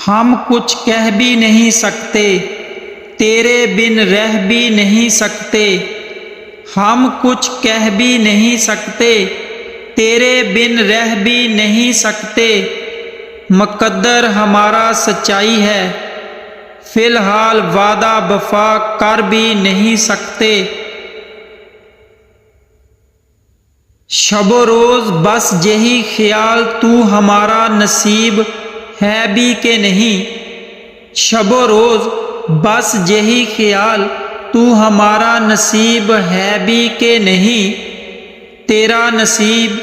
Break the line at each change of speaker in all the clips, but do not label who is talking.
ہم کچھ کہہ بھی نہیں سکتے، تیرے بن رہ بھی نہیں سکتے، ہم کچھ کہہ بھی نہیں سکتے، تیرے بن رہ بھی نہیں سکتے، مقدر ہمارا سچائی ہے، فی الحال وعدہ وفا کر بھی نہیں سکتے۔ شب و روز بس یہی خیال تو ہمارا نصیب ہے بھی کہ نہیں، شب و روز بس یہی خیال تو ہمارا نصیب ہے بھی کہ نہیں، تیرا نصیب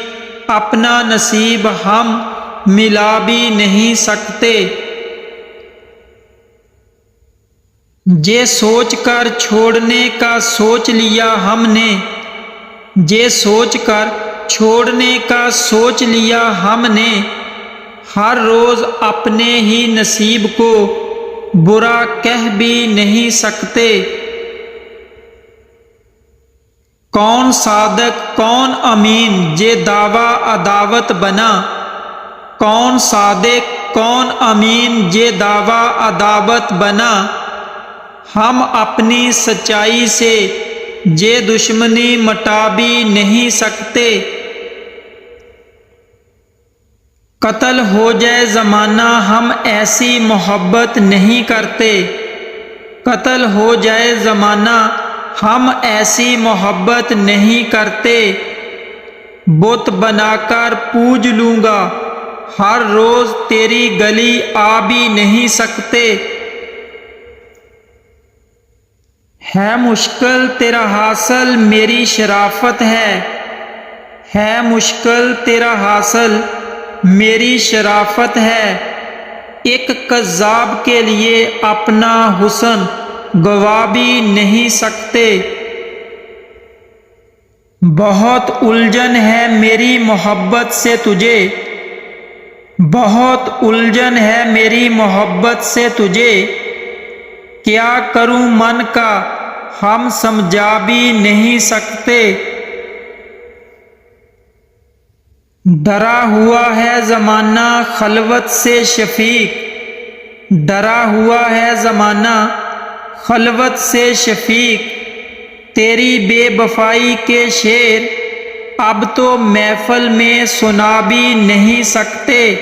اپنا نصیب ہم ملا بھی نہیں سکتے۔ یہ سوچ کر چھوڑنے کا سوچ لیا ہم نے، یہ سوچ کر چھوڑنے کا سوچ لیا ہم نے، ہر روز اپنے ہی نصیب کو برا کہہ بھی نہیں سکتے۔ کون صادق کون امین یہ دعویٰ عداوت بنا، کون صادق کون امین یہ دعویٰ عداوت بنا، ہم اپنی سچائی سے یہ دشمنی مٹا بھی نہیں سکتے۔ قتل ہو جائے زمانہ ہم ایسی محبت نہیں کرتے، قتل ہو جائے زمانہ ہم ایسی محبت نہیں کرتے، بت بنا کر پوج لوں گا ہر روز تیری گلی آ بھی نہیں سکتے۔ ہے مشکل تیرا حاصل میری شرافت ہے مشکل تیرا حاصل میری شرافت ہے، ایک کذاب کے لیے اپنا حسن گوا بھی نہیں سکتے۔ بہت الجھن ہے میری محبت سے تجھے، بہت الجھن ہے میری محبت سے تجھے، کیا کروں من کا ہم سمجھا بھی نہیں سکتے۔ ڈرا ہوا ہے زمانہ خلوت سے شفیق، ڈرا ہوا ہے زمانہ خلوت سے شفیق، تیری بے وفائی کے شعر اب تو محفل میں سنا بھی نہیں سکتے۔